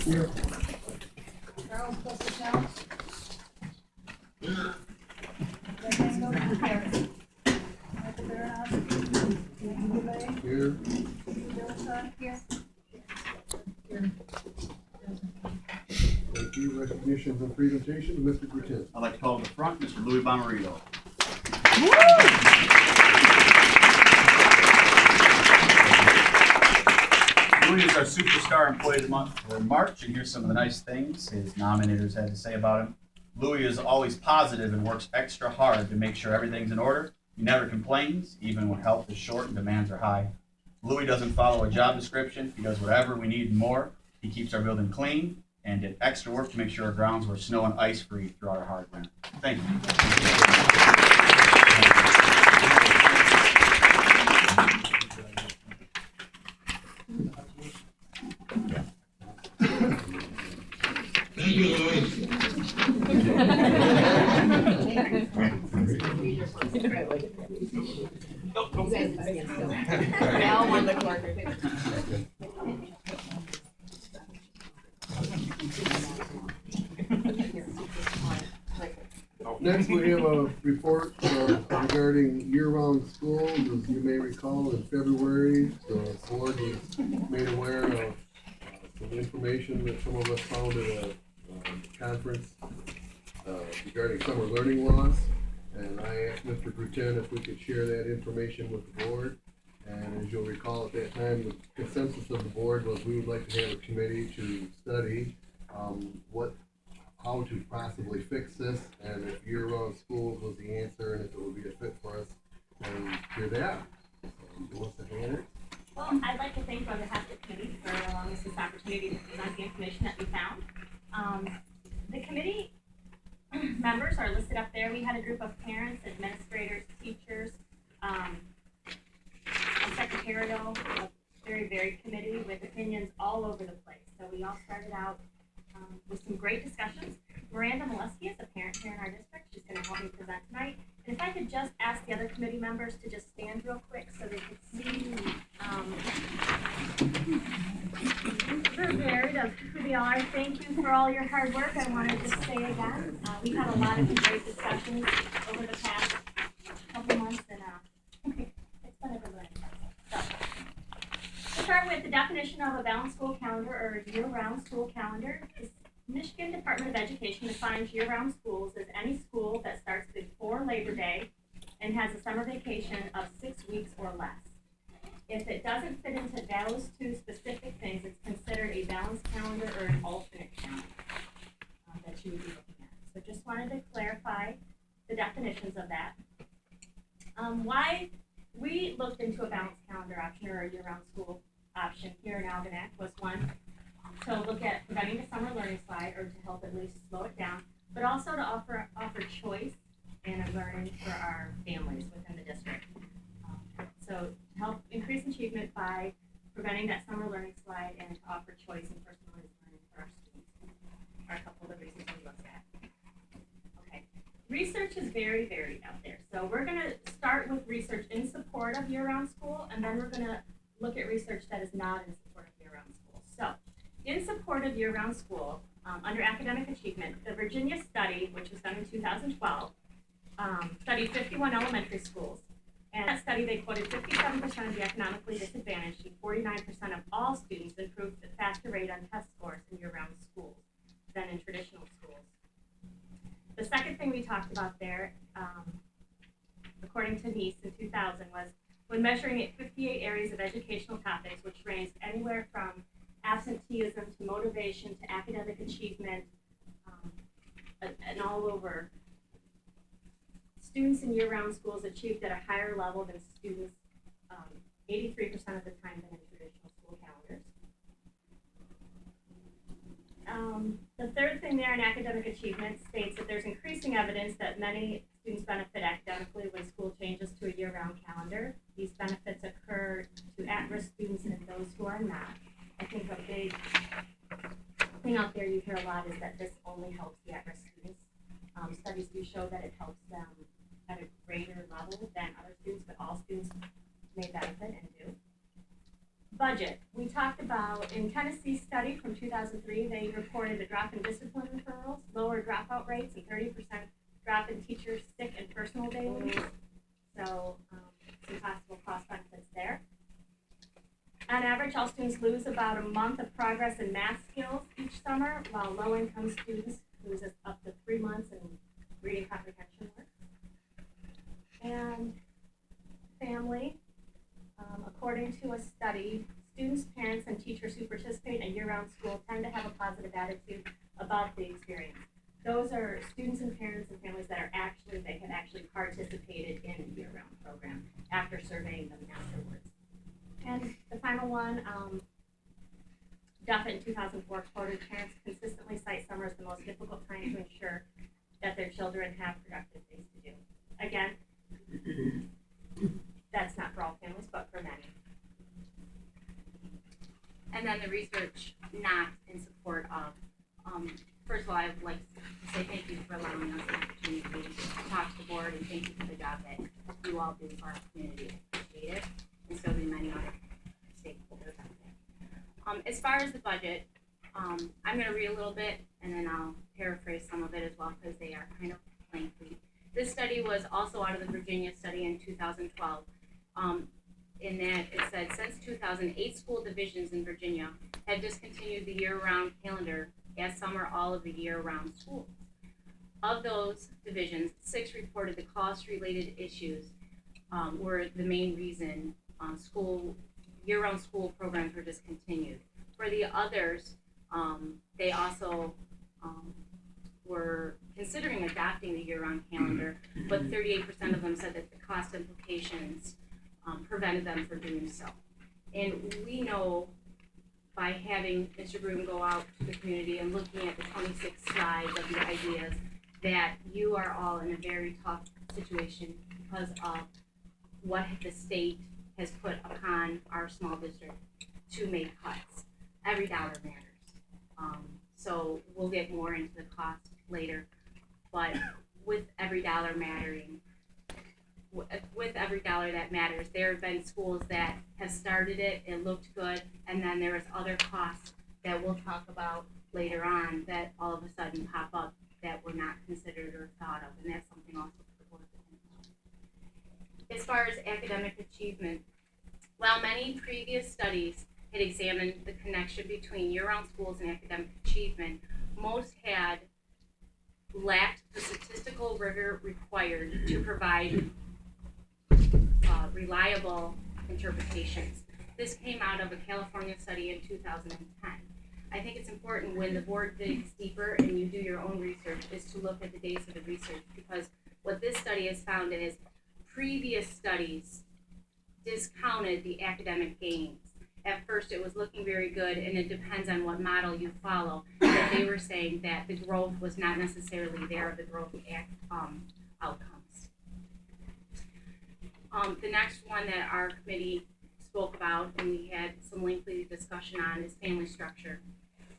Here. Charles Costello. Django Gutierrez. Michael Baranowski. Nancy Delay. Here. Joe here. Thank you. Recognitions and presentations, Mr. Gutierrez. I'd like to call to the front Mr. Louis Bomarito. Louis is our superstar employee of the month for March, and here's some of the nice things his nominators had to say about him. Louis is always positive and works extra hard to make sure everything's in order. He never complains, even when help is short and demands are high. Louis doesn't follow a job description. He does whatever we need and more. He keeps our building clean and did extra work to make sure our grounds were snow and ice free throughout our hard winter. Thank you. Thank you, Louis. Now on the clerk. Next, we have a report regarding year-round school. As you may recall, in February, the board was made aware of some information that some of us found at a conference regarding summer learning loss. And I asked Mr. Brutin if we could share that information with the board. And as you'll recall, at that time, the consensus of the board was we would like to have a committee to study how to possibly fix this, and if year-round schools was the answer, and if it would be a fit for us. And hear that. Who wants to hand it? Well, I'd like to thank on behalf of the committee for allowing us this opportunity to present the information that we found. The committee members are listed up there. We had a group of parents, administrators, teachers, a secretarial, a very varied committee with opinions all over the place. So we all started out with some great discussions. Miranda Molesky is a parent here in our district. She's going to help me present tonight. And if I could just ask the other committee members to just stand real quick so they could see we're varied of who they are. Thank you for all your hard work. I want to just say again, we've had a lot of great discussions over the past couple months, and it's been a good learning process. So, to start with the definition of a balanced school calendar or year-round school calendar, is Michigan Department of Education defines year-round schools as any school that starts before Labor Day and has a summer vacation of 6 weeks or less. If it doesn't fit into those two specific things, it's considered a balanced calendar or an alternate calendar that you would be looking at. So just wanted to clarify the definitions of that. Why we looked into a balanced calendar option or a year-round school option here in Algonac was one, to look at preventing the summer learning slide or to help at least slow it down, but also to offer choice and learning for our families within the district. So to help increase achievement by preventing that summer learning slide and to offer choice and personalized learning for our students are a couple of the reasons we looked at. Okay, research is very varied out there. So we're going to start with research in support of year-round school, and then we're going to look at research that is not in support of year-round school. So in support of year-round school, under academic achievement, the Virginia study, which was done in 2012, studied 51 elementary schools. And in that study, they quoted 57% of the economically disadvantaged and 49% of all students improved a faster rate on test scores in year-round schools than in traditional schools. The second thing we talked about there, according to Nice in 2000, was when measuring at 58 areas of educational topics, which ranged anywhere from absenteeism to motivation to academic achievement, and all over, students in year-round schools achieved at a higher level than students 83% of the time than in traditional school calendars. The third thing there in academic achievement states that there's increasing evidence that many students benefit academically when school changes to a year-round calendar. These benefits occur to at-risk students and those who are not. I think a big thing out there you hear a lot is that this only helps the at-risk students. Studies do show that it helps them at a greater level than other students, but all students may benefit and do. Budget, we talked about in Tennessee's study from 2003, they reported a drop in discipline referrals, lower dropout rates, and 30% drop in teachers' sick and personal day leave. So some possible cost benefits there. On average, all students lose about a month of progress in math skills each summer, while low-income students lose up to 3 months in reading comprehension work. And family, according to a study, students, parents, and teachers who participate in year-round school tend to have a positive attitude about the experience. Those are students and parents and families that had actually participated in a year-round program after surveying them afterwards. And the final one, Duffett in 2004 quoted, parents consistently cite summer as the most difficult time to ensure that their children have productive things to do. Again, that's not for all families, but for many. And then the research not in support of, first of all, I would like to say thank you for allowing us the opportunity to talk to the board, and thank you for the job that you all do for our community. I appreciate it, and so do many other stakeholders out there. As far as the budget, I'm going to read a little bit, and then I'll paraphrase some of it as well, because they are kind of lengthy. This study was also out of the Virginia study in 2012. In that it said, since 2008, school divisions in Virginia have discontinued the year-round calendar, as some are all of the year-round schools. Of those divisions, 6 reported the cost-related issues were the main reason year-round school programs were discontinued. For the others, they also were considering adopting the year-round calendar, but 38% of them said that the cost implications prevented them from doing so. And we know by having Mr. Broom go out to the community and looking at the 26 slides of the ideas that you are all in a very tough situation because of what the state has put upon our small district to make cuts. Every dollar matters. So we'll get more into the cost later, but with every dollar mattering, with every dollar that matters, there have been schools that have started it, it looked good, and then there was other costs that we'll talk about later on that all of a sudden pop up that were not considered or thought of, and that's something also for the board to think about. As far as academic achievement, while many previous studies had examined the connection between year-round schools and academic achievement, most had lacked the statistical rigor required to provide reliable interpretations. This came out of a California study in 2010. I think it's important when the board digs deeper and you do your own research is to look at the dates of the research, because what this study has found is previous studies discounted the academic gains. At first it was looking very good, and it depends on what model you follow, that they were saying that the growth was not necessarily there, the growth outcomes. The next one that our committee spoke about and we had some lengthy discussion on is family structure.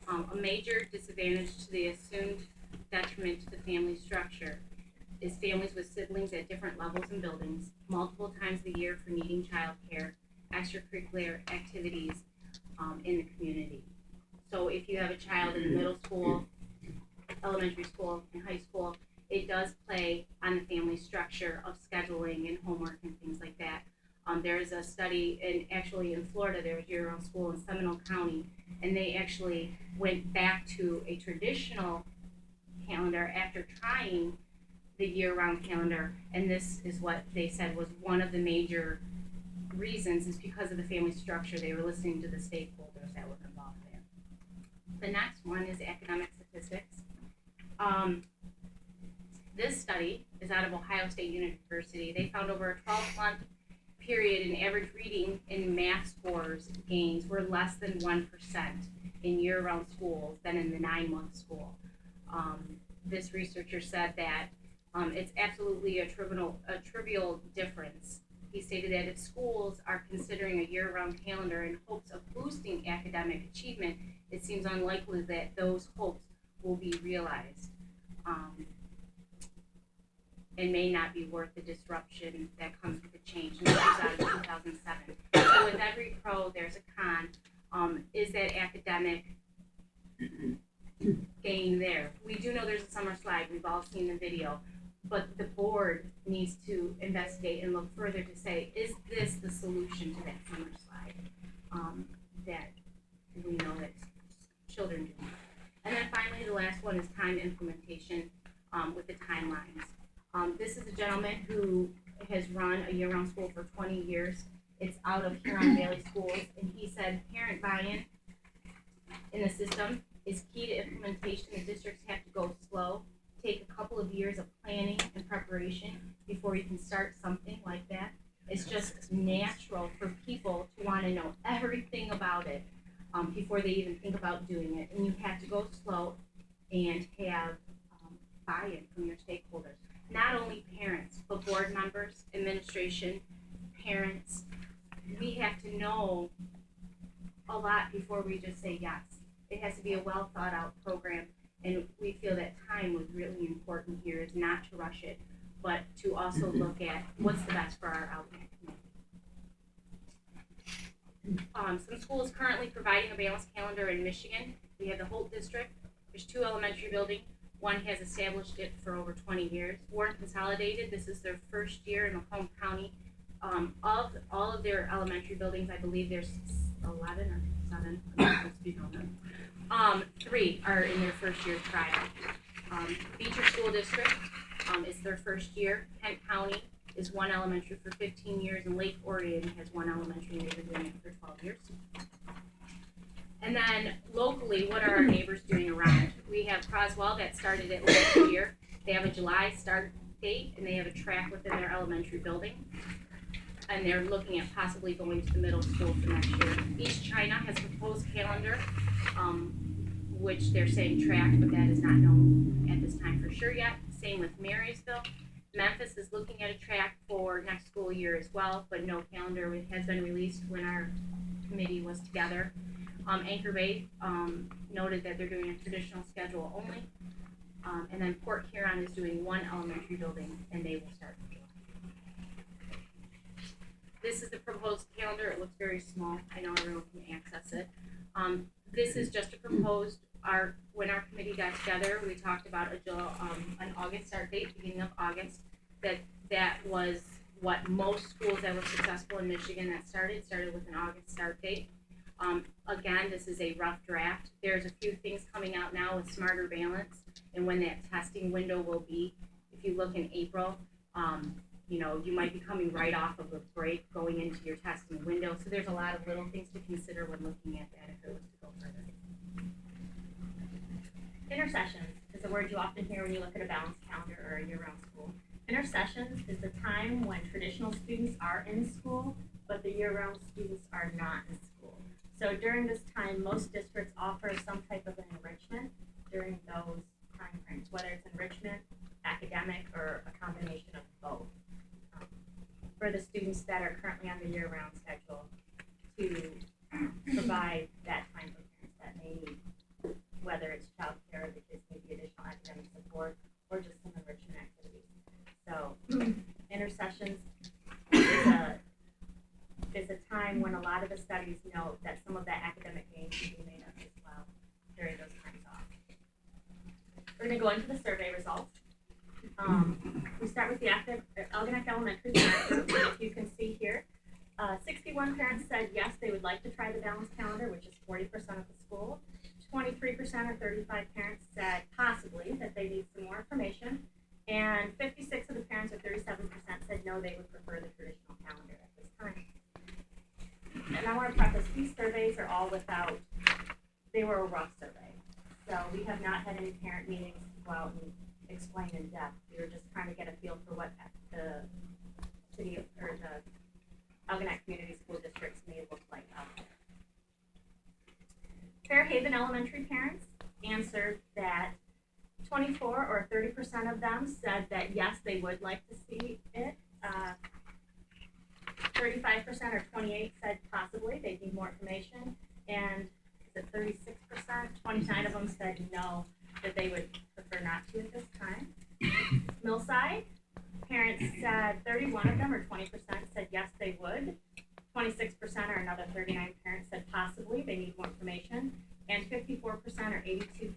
A major disadvantage to the assumed detriment to the family structure is families with siblings at different levels and buildings, multiple times a year for needing childcare, extracurricular activities in the community. So if you have a child in middle school, elementary school, and high school, it does play on the family structure of scheduling and homework and things like that. There is a study actually in Florida, there was year-round school in Seminole County, and they actually went back to a traditional calendar after trying the year-round calendar, and this is what they said was one of the major reasons is because of the family structure. They were listening to the stakeholders that were involved there. The next one is academic statistics. This study is out of Ohio State University. They found over a 12-month period in average reading and math scores gains were less than 1% in year-round schools than in the 9-month school. This researcher said that it's absolutely a trivial difference. He stated that if schools are considering a year-round calendar in hopes of boosting academic achievement, it seems unlikely that those hopes will be realized. and may not be worth the disruption that comes with the change. And this was out of 2007. So with every pro, there's a con. Is that academic gain there? We do know there's a summer slide. We've all seen the video. But the board needs to investigate and look further to say, is this the solution to that summer slide that we know that children do? And then finally, the last one is time implementation with the timelines. This is a gentleman who has run a year-round school for 20 years. It's out of Huron Valley Schools, and he said parent buy-in in the system is key to implementation. The districts have to go slow, take a couple of years of planning and preparation before you can start something like that. It's just natural for people to want to know everything about it before they even think about doing it. And you have to go slow and have buy-in from your stakeholders. Not only parents, but board members, administration, parents. We have to know a lot before we just say yes. It has to be a well thought out program, and we feel that time was really important here, is not to rush it, but to also look at what's the best for our Algonac community. Some schools currently providing a balanced calendar in Michigan. We have the Holt District. There's 2 elementary buildings. One has established it for over 20 years. Warren Consolidated, this is their first year in Macomb County. Of all of their elementary buildings, I believe there's 11 or 7. I'm not supposed to be on them. 3 are in their first year trial. Beecher School District is their first year. Kent County is 1 elementary for 15 years, and Lake Orion has 1 elementary, and they've been doing it for 12 years. And then locally, what are our neighbors doing around? We have Croswell that started it last year. They have a July start date, and they have a track within their elementary building. And they're looking at possibly going to the middle school for next year. East China has a proposed calendar, which they're saying track, but that is not known at this time for sure yet. Same with Marysville. Memphis is looking at a track for next school year as well, but no calendar has been released when our committee was together. Anchor Bay noted that they're doing a traditional schedule only. And then Port Huron is doing 1 elementary building, and they will start in July. This is the proposed calendar. It looks very small. I know everyone can access it. This is just a proposed, when our committee got together, we talked about an August start date, beginning of August. That was what most schools that were successful in Michigan that started with an August start date. Again, this is a rough draft. There's a few things coming out now with Smarter Balance and when that testing window will be. If you look in April, you might be coming right off of a break going into your testing window. So there's a lot of little things to consider when looking at that if it was to go further. Intersessions is a word you often hear when you look at a balanced calendar or a year-round school. Intersessions is the time when traditional students are in school, but the year-round students are not in school. So during this time, most districts offer some type of an enrichment during those time frames, whether it's enrichment, academic, or a combination of both. For the students that are currently on the year-round schedule, to provide that time for parents that may need, whether it's childcare, the kids need the additional academic support, or just some enrichment activities. So intercessions is a time when a lot of the studies note that some of that academic gain can be made up as well during those times off. We're going to go into the survey results. We start with the Algonac Elementary parent group. If you can see here, 61 parents said yes, they would like to try the balanced calendar, which is 40% of the school. 23% or 35 parents said possibly that they need some more information. And 56 of the parents or 37% said no, they would prefer the traditional calendar at this time. And I want to preface, these surveys are all they were a rough survey. So we have not had any parent meetings to go out and explain in depth. We were just trying to get a feel for what the city or the Algonac Community School Districts may look like out there. Fairhaven Elementary parents answered that 24 or 30% of them said that yes, they would like to see it. 35% or 28 said possibly they'd need more information, and is it 36%? 29 of them said no, that they would prefer not to at this time. Millside, parents said 31 of them, or 20%, said yes, they would. 26%, or another 39 parents, said possibly, they need more information. And 54%, or 82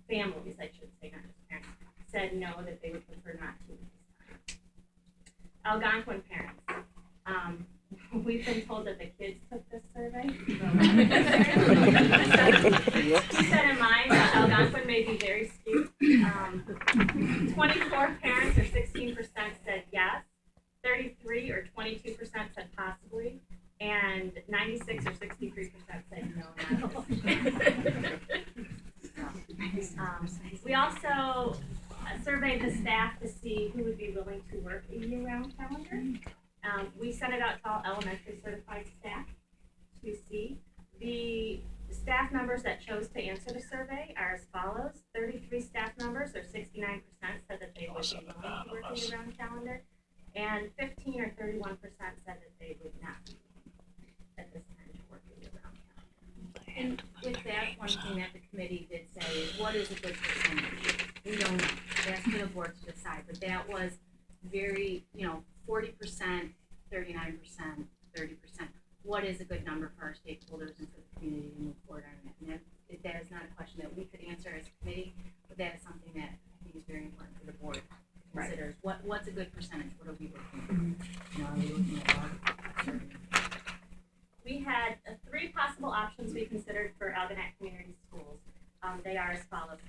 families, I should say, not just parents, said no, that they would prefer not to at this time. Algonquin parents. We've been told that the kids took this survey. Keep that in mind, Algonquin may be very skewed. 24 parents, or 16%, said yes. 33 or 22% said possibly, and 96 or 63% said no, not we also surveyed the staff to see who would be willing to work a year-round calendar. We sent it out to all elementary certified staff to see. The staff members that chose to answer the survey are as follows. 33 staff members, or 69%, said that they would be willing to work a year-round calendar. And 15 or 31% said that they would not be at this time to work a year-round calendar. And with that, one thing that the committee did say is, what is a good percentage? We don't know, that's for the board to decide, but that was very, 40%, 39%, 30%. What is a good number for our stakeholders and for the community to move forward on that? And that is not a question that we could answer as a committee, but that is something that I think is very important for the board to consider. Right. What's a good percentage? What are we looking for? Are we looking at We had 3 possible options we considered for Algonac Community Schools. They are as follows.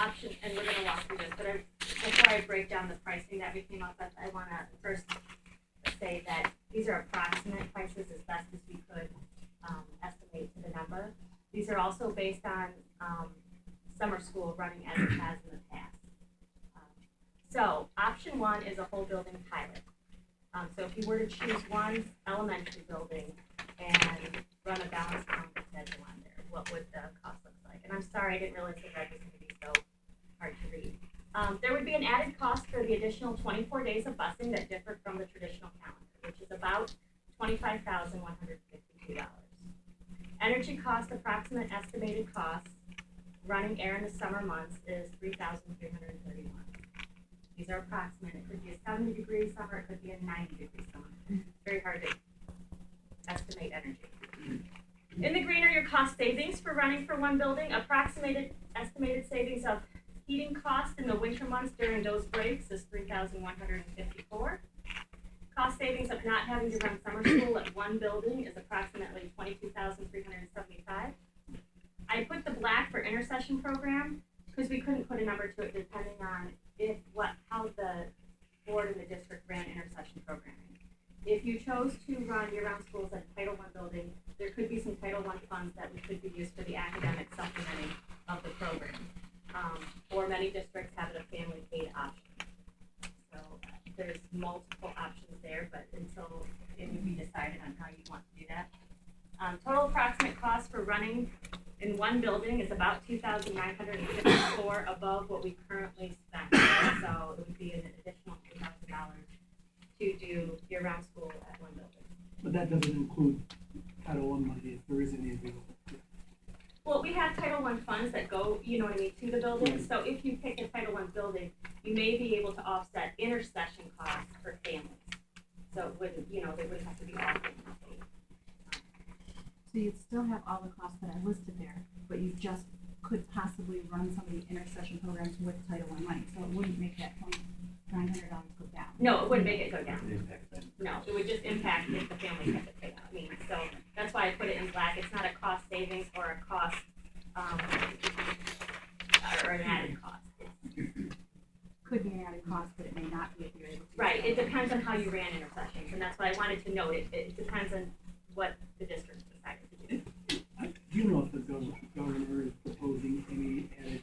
Option, and we're going to walk through this, but before I break down the pricing that we came up with, I want to first say that these are approximate prices as best as we could estimate to the number. These are also based on summer school running as it has in the past. So option 1 is a whole building pilot. So if you were to choose one elementary building and run a balanced count schedule on there, what would the cost look like? And I'm sorry, I didn't realize the red was going to be so hard to read. There would be an added cost for the additional 24 days of busing that differed from the traditional calendar, which is about $25,152. Energy cost, approximate estimated cost, running air in the summer months is $3,331. These are approximate. It could be a 70-degree summer, it could be a 90-degree summer. Very hard to estimate energy. In the green are your cost savings for running for one building. Estimated savings of heating costs in the winter months during those breaks is $3,154. Cost savings of not having to run summer school at one building is approximately $22,375. I put the black for intercession program because we couldn't put a number to it depending on how the board and the district ran intercession programming. If you chose to run year-round schools at a Title I building, there could be some Title I funds that could be used for the academic supplementing of the program. Or many districts have it a family paid option. So there's multiple options there, but until it would be decided on how you want to do that. Total approximate cost for running in one building is about $2,954 above what we currently spend. So it would be an additional $2,000 to do year-round school at one building. But that doesn't include Title I money if there is any available. Well, we have Title I funds that go, to the building. So if you pick a Title I building, you may be able to offset intercession costs for families. So it wouldn't, they wouldn't have to be all paid. So you'd still have all the costs that are listed there, but you just could possibly run some of the intercession programs with Title I money, so it wouldn't make that $2,900 go down. No, it wouldn't make it go down. No, it would just impact if the families have to pay out. So that's why I put it in black. It's not a cost savings or a cost, or an added cost. Could be an added cost, but it may not be if you're able to. Right, it depends on how you ran intercessions, and that's why I wanted to note it. It depends on what the district decided to do. Do you know if the governor is proposing any added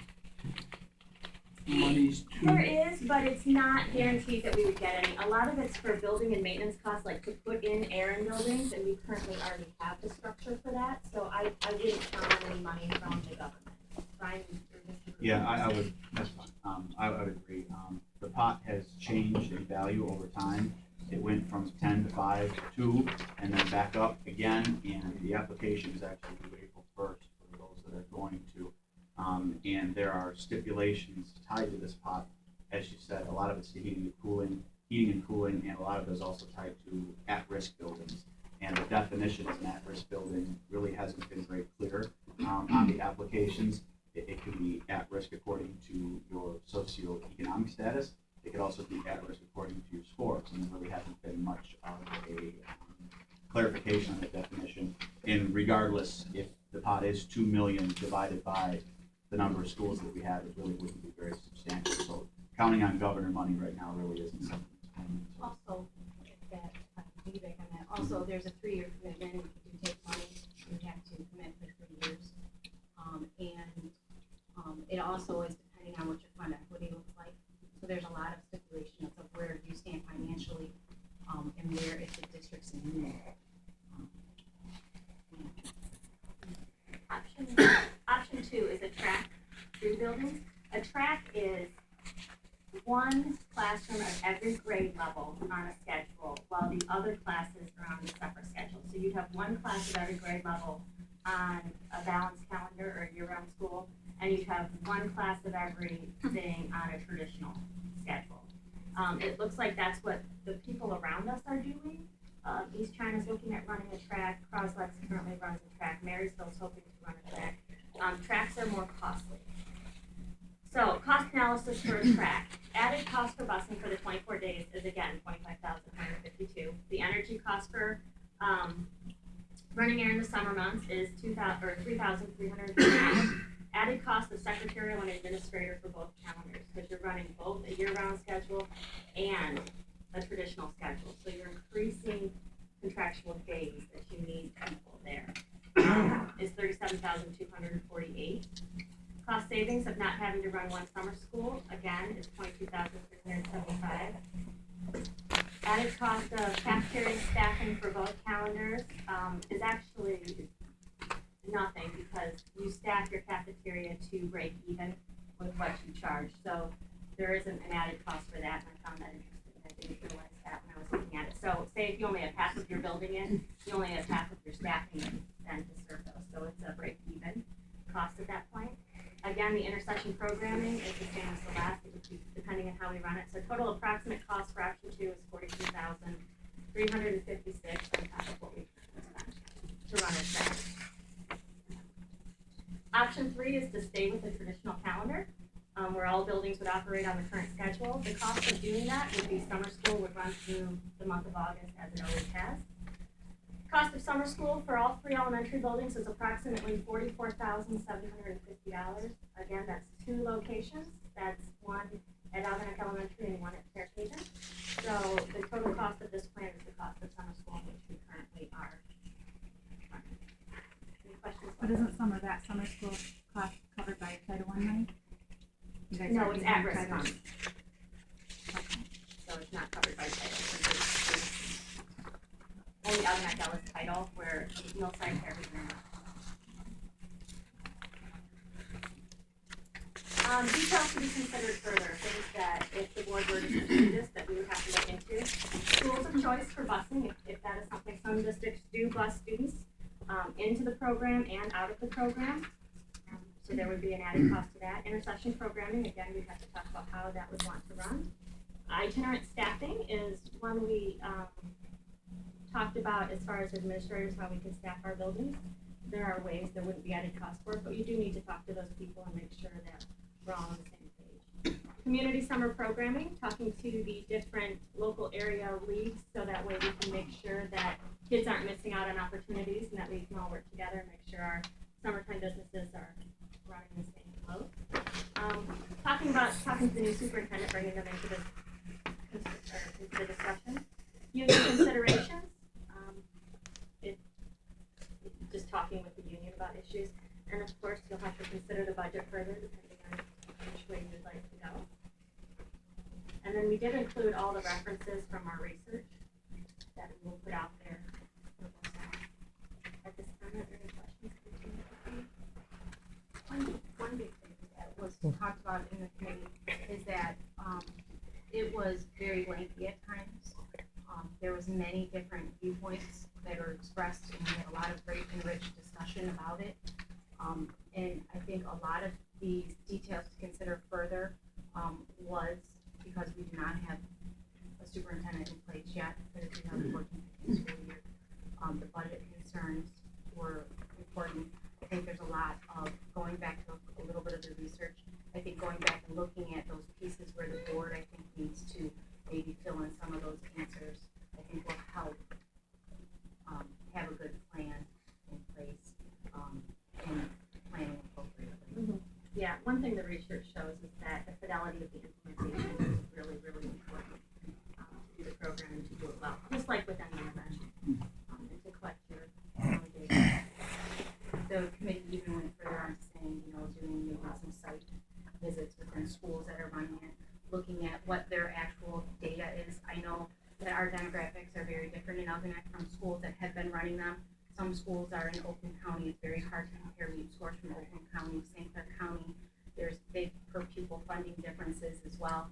monies to? There is, but it's not guaranteed that we would get any. A lot of it's for building and maintenance costs, like to put in air in buildings, and we currently already have the structure for that, so I wouldn't count on any money from the government. Brian, Yeah, I would, that's fine. I would agree. The pot has changed in value over time. It went from 10 to 5 to 2, and then back up again, and the application is actually due April 1st for those that are going to. And there are stipulations tied to this pot. As you said, a lot of it's heating and cooling. heating and cooling, and a lot of those also tied to at-risk buildings. And the definition of an at-risk building really hasn't been very clear on the applications. It can be at risk according to your socioeconomic status. It could also be at risk according to your scores, and there really hasn't been much of a clarification on the definition. And regardless, if the pot is 2 million divided by the number of schools that we have, it really wouldn't be very substantial. So counting on governor money right now really isn't something that's coming. Also, if that, feedback on that, also, there's a 3-year commitment, if you take money, you have to commit for 3 years. It also is depending on what your fund equity looks like, so there's a lot of stipulations of where you stand financially, and where if the district's in need. Option 2 is a track through buildings. A track is one classroom at every grade level on a schedule, while the other classes are on a separate schedule. So you'd have one class at every grade level on a balanced calendar or year-round school, and you'd have one class of everything on a traditional schedule. It looks like that's what the people around us are doing. East China's looking at running a track. Croslex currently runs a track. Marysville's hoping to run a track. Tracks are more costly. So, cost analysis for a track. Added cost for busing for the 24 days is again $25,152. The energy cost for running air in the summer months is $3,350. Added cost of secretarial and administrator for both calendars, because you're running both a year-round schedule and a traditional schedule. So you're increasing contractual days that you need people there. Is $37,248. Cost savings of not having to run one summer school, again, is $22,375. Added cost of cafeteria staffing for both calendars is actually nothing, because you staff your cafeteria to break even with what you charge. So there isn't an added cost for that, and I found that interesting. I didn't realize that when I was looking at it. So say if you only have half of your building in, you only have half of your staffing in then to serve those. So it's a break even cost at that point. Again, the intercession programming is the same as the last, it would be depending on how we run it. So total approximate cost for option 2 is $42,356 on top of what we spent to run a track. Option 3 is to stay with the traditional calendar, where all buildings would operate on the current schedule. The cost of doing that would be summer school would run through the month of August as it always has. Cost of summer school for all 3 elementary buildings is approximately $44,750. Again, that's 2 locations. That's one at Algonac Elementary and one at Fairhaven. So the total cost of this plan is the cost of summer school, which we currently are running. Any questions? But isn't some of that summer school cost covered by Title I money? You guys No, aren't it's using at-risk Title- funds, Okay. so it's not covered by title. Only Algonac Ellis title, where Millside, Fairhaven, are not. Details to be considered further, things that if the board were to do this, that we would have to look into. Schools of choice for busing, if that is something some districts do, bus students into the program and out of the program. So there would be an added cost to that. Intercession programming, again, we'd have to talk about how that would want to run. Itinerant staffing is one we talked about as far as administrators, how we can staff our buildings. There are ways there wouldn't be added cost for it, but you do need to talk to those people and make sure that we're all on the same page. Community summer programming, talking to the different local area leagues, so that way we can make sure that kids aren't missing out on opportunities and that we can all work together and make sure our summertime businesses are running the same flow. Talking to the new superintendent, bringing them into the discussion. Union considerations, just talking with the union about issues. And of course, you'll have to consider the budget further depending on which way you'd like to go. And then we did include all the references from our research that we will put out there. At this time, are there any questions? One big thing that was talked about in the committee is that it was very lengthy at times. There was many different viewpoints that were expressed, and we had a lot of great and rich discussion about it. And I think a lot of these details to consider further was because we do not have a superintendent in place yet for the 2014 school year. The budget concerns were important. I think there's a lot of going back to a little bit of the research. I think going back and looking at those pieces where the board, I think, needs to maybe fill in some of those answers, I think will help have a good plan in place and planning appropriately. Yeah, one thing the research shows is that the fidelity of the implementation is really, really important to do the program and to do it well, just like with any intervention, and to collect your data. The committee even went further on saying, doing maybe some site visits within schools that are running it, looking at what their actual data is. I know that our demographics are very different in Algonac from schools that have been running them. Some schools are in Oakland County. It's very hard to compare REAP scores from Oakland County, St. Clair County. There's big per pupil funding differences as well.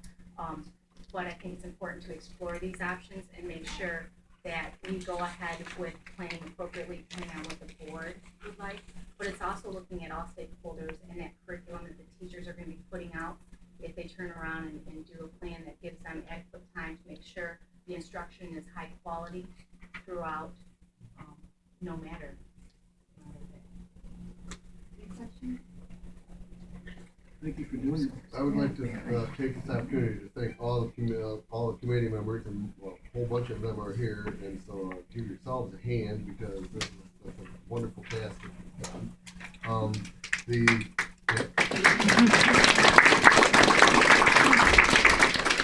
But I think it's important to explore these options and make sure that we go ahead with planning appropriately depending on what the board would like. But it's also looking at all stakeholders and that curriculum that the teachers are going to be putting out. If they turn around and do a plan that gives them adequate time to make sure the instruction is high quality throughout, no matter. Any questions? Thank you for doing this. I would like to take this opportunity to thank all the committee members, and well, a whole bunch of them are here, and so give yourselves a hand because this is such a wonderful task that you've done.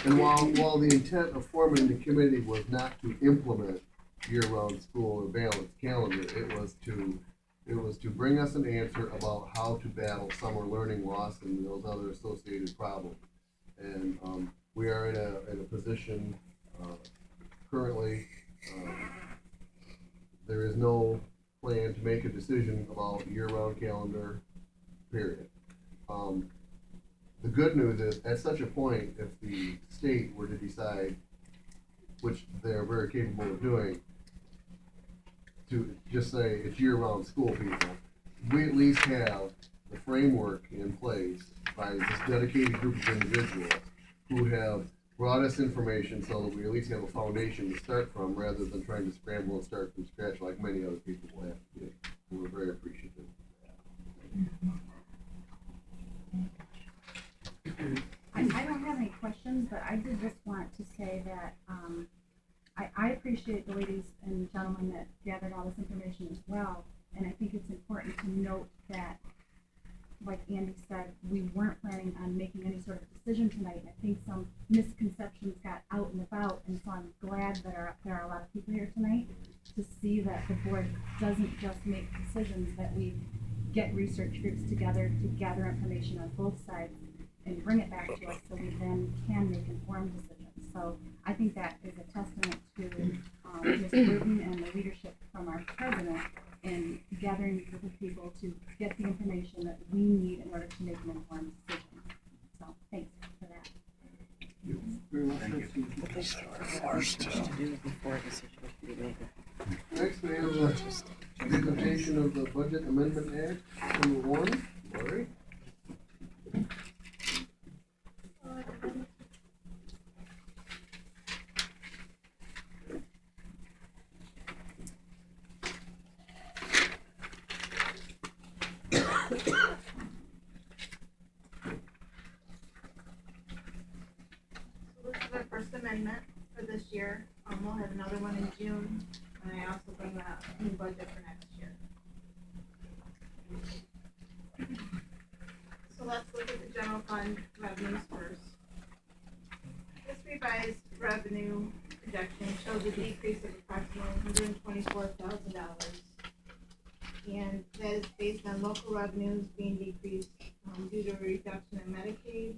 And while the intent of forming the committee was not to implement year-round school or balanced calendar, it was to bring us an answer about how to battle summer learning loss and those other associated problems. And we are in a position currently, there is no plan to make a decision about year-round calendar, period. The good news is, at such a point, if the state were to decide, which they're very capable of doing, to just say it's year-round school people, we at least have the framework in place by this dedicated group of individuals who have brought us information so that we at least have a foundation to start from rather than trying to scramble and start from scratch like many other people will have to do. And we're very appreciative. I don't have any questions, but I did just want to say that I appreciate the ladies and gentlemen that gathered all this information as well. And I think it's important to note that, like Andy said, we weren't planning on making any sort of decision tonight. I think some misconceptions got out and about, and so I'm glad that there are a lot of people here tonight to see that the board doesn't just make decisions, that we get research groups together to gather information on both sides and bring it back to us so we then can make informed decisions. So I think that is a testament to Ms. Bruton and the leadership from our president in gathering a group of people to get the information that we need in order to make an informed decision. So thanks for that. Very well. Next, we have the presentation of the Budget Amendment Act, number 1. Lori? So this is our first amendment for this year. We'll have another one in June, and I also bring out a new budget for next year. So let's look at the general fund revenues first. This revised revenue projection shows a decrease of approximately $124,000. And that is based on local revenues being decreased due to a reduction in Medicaid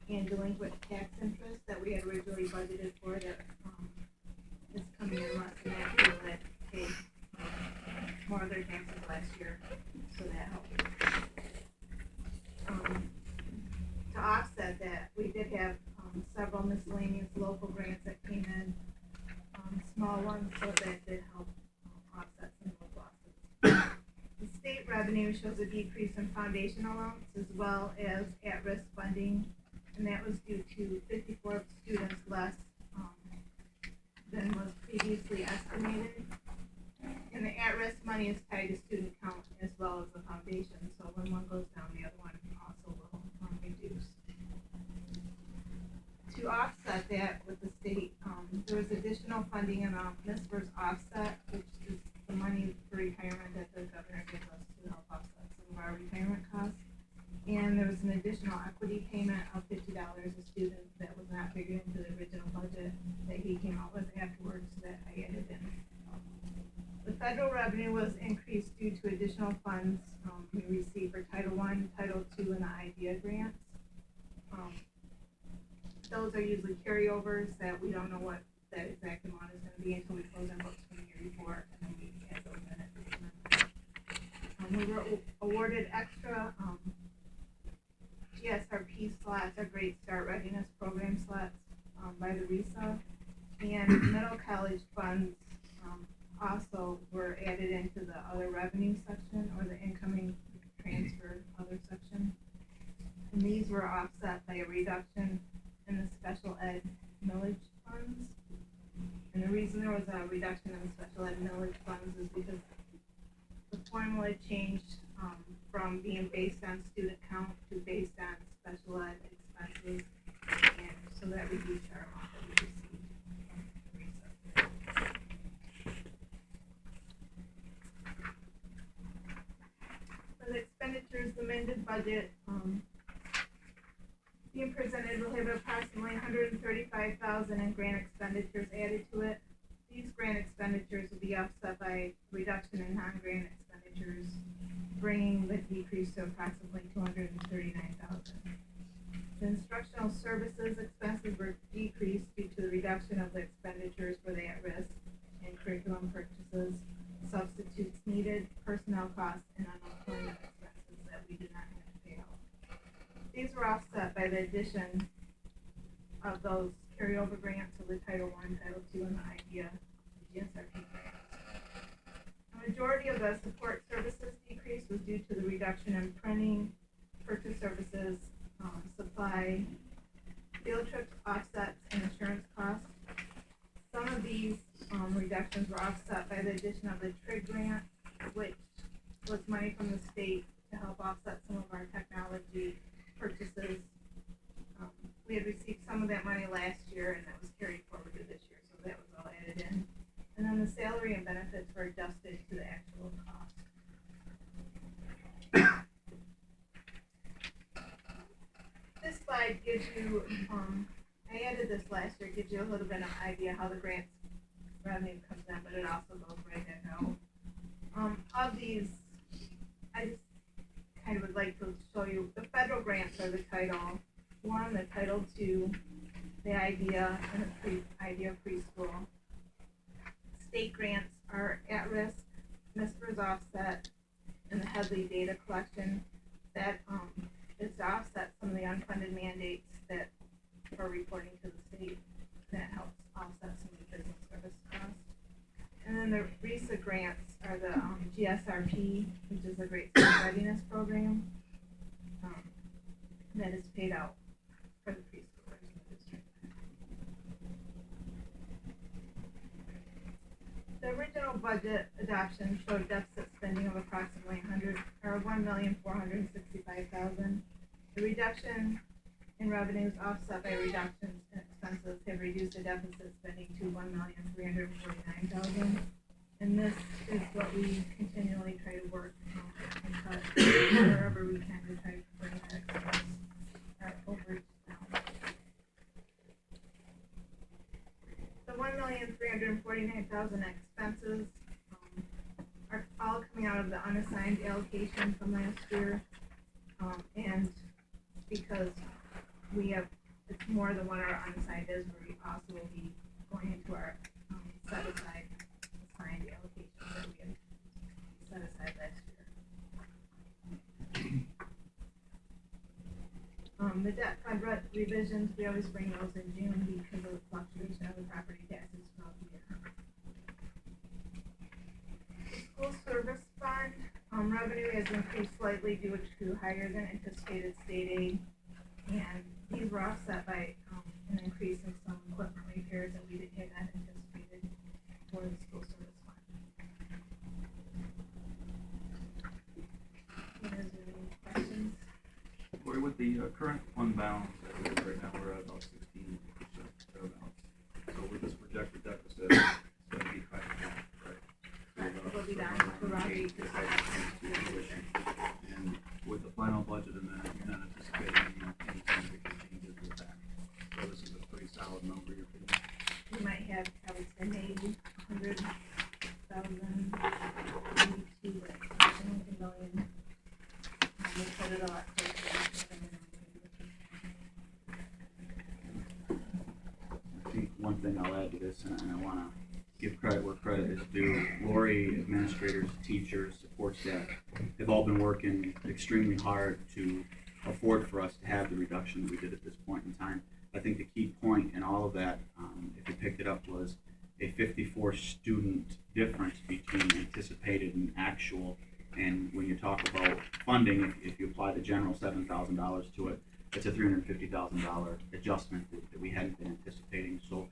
and delinquent tax interest that we had originally budgeted for that is coming in less than that people that paid more of their taxes last year, so that helped. To offset that, we did have several miscellaneous local grants that came in, small ones, so that did help offset some of those losses. The state revenue shows a decrease in foundation allowance as well as at-risk funding, and that was due to 54 students less than was previously estimated. And the at-risk money is tied to student count as well as the foundation, so when one goes down, the other one also will reduce. To offset that with the state, there was additional funding in MISPER's offset, which is the money for retirement that the governor gives us to help offset some of our retirement costs. And there was an additional equity payment of $50 a student that was not figured into the original budget that he came out with afterwards that I added in. The federal revenue was increased due to additional funds we received for Title I, Title II, and the IDEA grants. Those are usually carryovers that we don't know what that exact amount is gonna be until we close our books from the year before, and then we add those in at this time. We were awarded extra, GSRP slots, or Great Start Readiness Program slots, by the RESA, and middle college funds, also were added into the other revenue section, or the incoming transfer other section. And these were offset by a reduction in the special ed millage funds. And the reason there was a reduction in the special ed millage funds is because the formula changed from being based on student count to based on special ed expenses, and so that reduced our amount that we received from RESA. For the expenditures, the amended budget being presented will have approximately $135,000 in grant expenditures added to it. These grant expenditures will be offset by reduction in non-grant expenditures, bringing the decrease to approximately $239,000. The instructional services expenses were decreased due to the reduction of the expenditures for the at-risk and curriculum purchases, substitutes needed, personnel costs, and unemployment expenses that we did not have to pay out. These were offset by the addition of those carryover grants of the Title I, Title II, and the IDEA GSRP grants. A majority of the support services decrease was due to the reduction in printing, purchase services, supply, field trips, offsets, and insurance costs. Some of these reductions were offset by the addition of the TRIG grant, which was money from the state to help offset some of our technology purchases. We had received some of that money last year, and that was carried forward to this year, so that was all added in. And then the salary and benefits were adjusted to the actual cost. This slide gives you, I added this last year, gives you a little bit of idea how the grants revenue comes in, but it also goes right back out. Of these, I just kind of would like to show you, the federal grants are the Title I, the Title II, the IDEA, and the IDEA preschool. State grants are at-risk, MISPER's offset, and the Headley data collection. That is to offset some of the unfunded mandates that are reporting to the state. That helps offset some of the business service costs. And then the RESA grants are the GSRP, which is a Great Start Readiness Program, that is paid out for the preschoolers in the district. The original budget adoption showed deficit spending of approximately $1,465,000. The reduction in revenues offset by reductions in expenses have reduced the deficit spending to $1,349,000. And this is what we continually try to work and cut wherever we can to try to bring that expense overage down. The $1,349,000 expenses are all coming out of the unassigned allocation from last year, and because we have, it's more than what our unassigned is, we also will be going into our set aside assigned allocation that we had set aside last year. The debt fund revisions, we always bring those in June because of the fluctuation of the property taxes throughout the year. School service fund, revenue has increased slightly due to higher than anticipated state aid, and these were offset by an increase in some equipment repairs that we had not anticipated for the school service fund. Is there any questions? Lori, with the current fund balance that we have right now, we're at about 16% balance. So with this projected deficit, it's going to be cut in half, right? So It'll be down to around 8%. And with the final budget and that, you're not anticipating any significant changes with that. So this is a pretty solid number you're putting. You might have, I would say, maybe 100,000, maybe 2, million. We'll put it a lot closer. I think one thing I'll add to this, and I want to give credit where credit is due. Lori, administrators, teachers, support staff have all been working extremely hard to afford for us to have the reduction that we did at this point in time. I think the key point in all of that, if you picked it up, was a 54 student difference between anticipated and actual. And when you talk about funding, if you apply the general $7,000 to it, it's a $350,000 adjustment that we hadn't been anticipating. So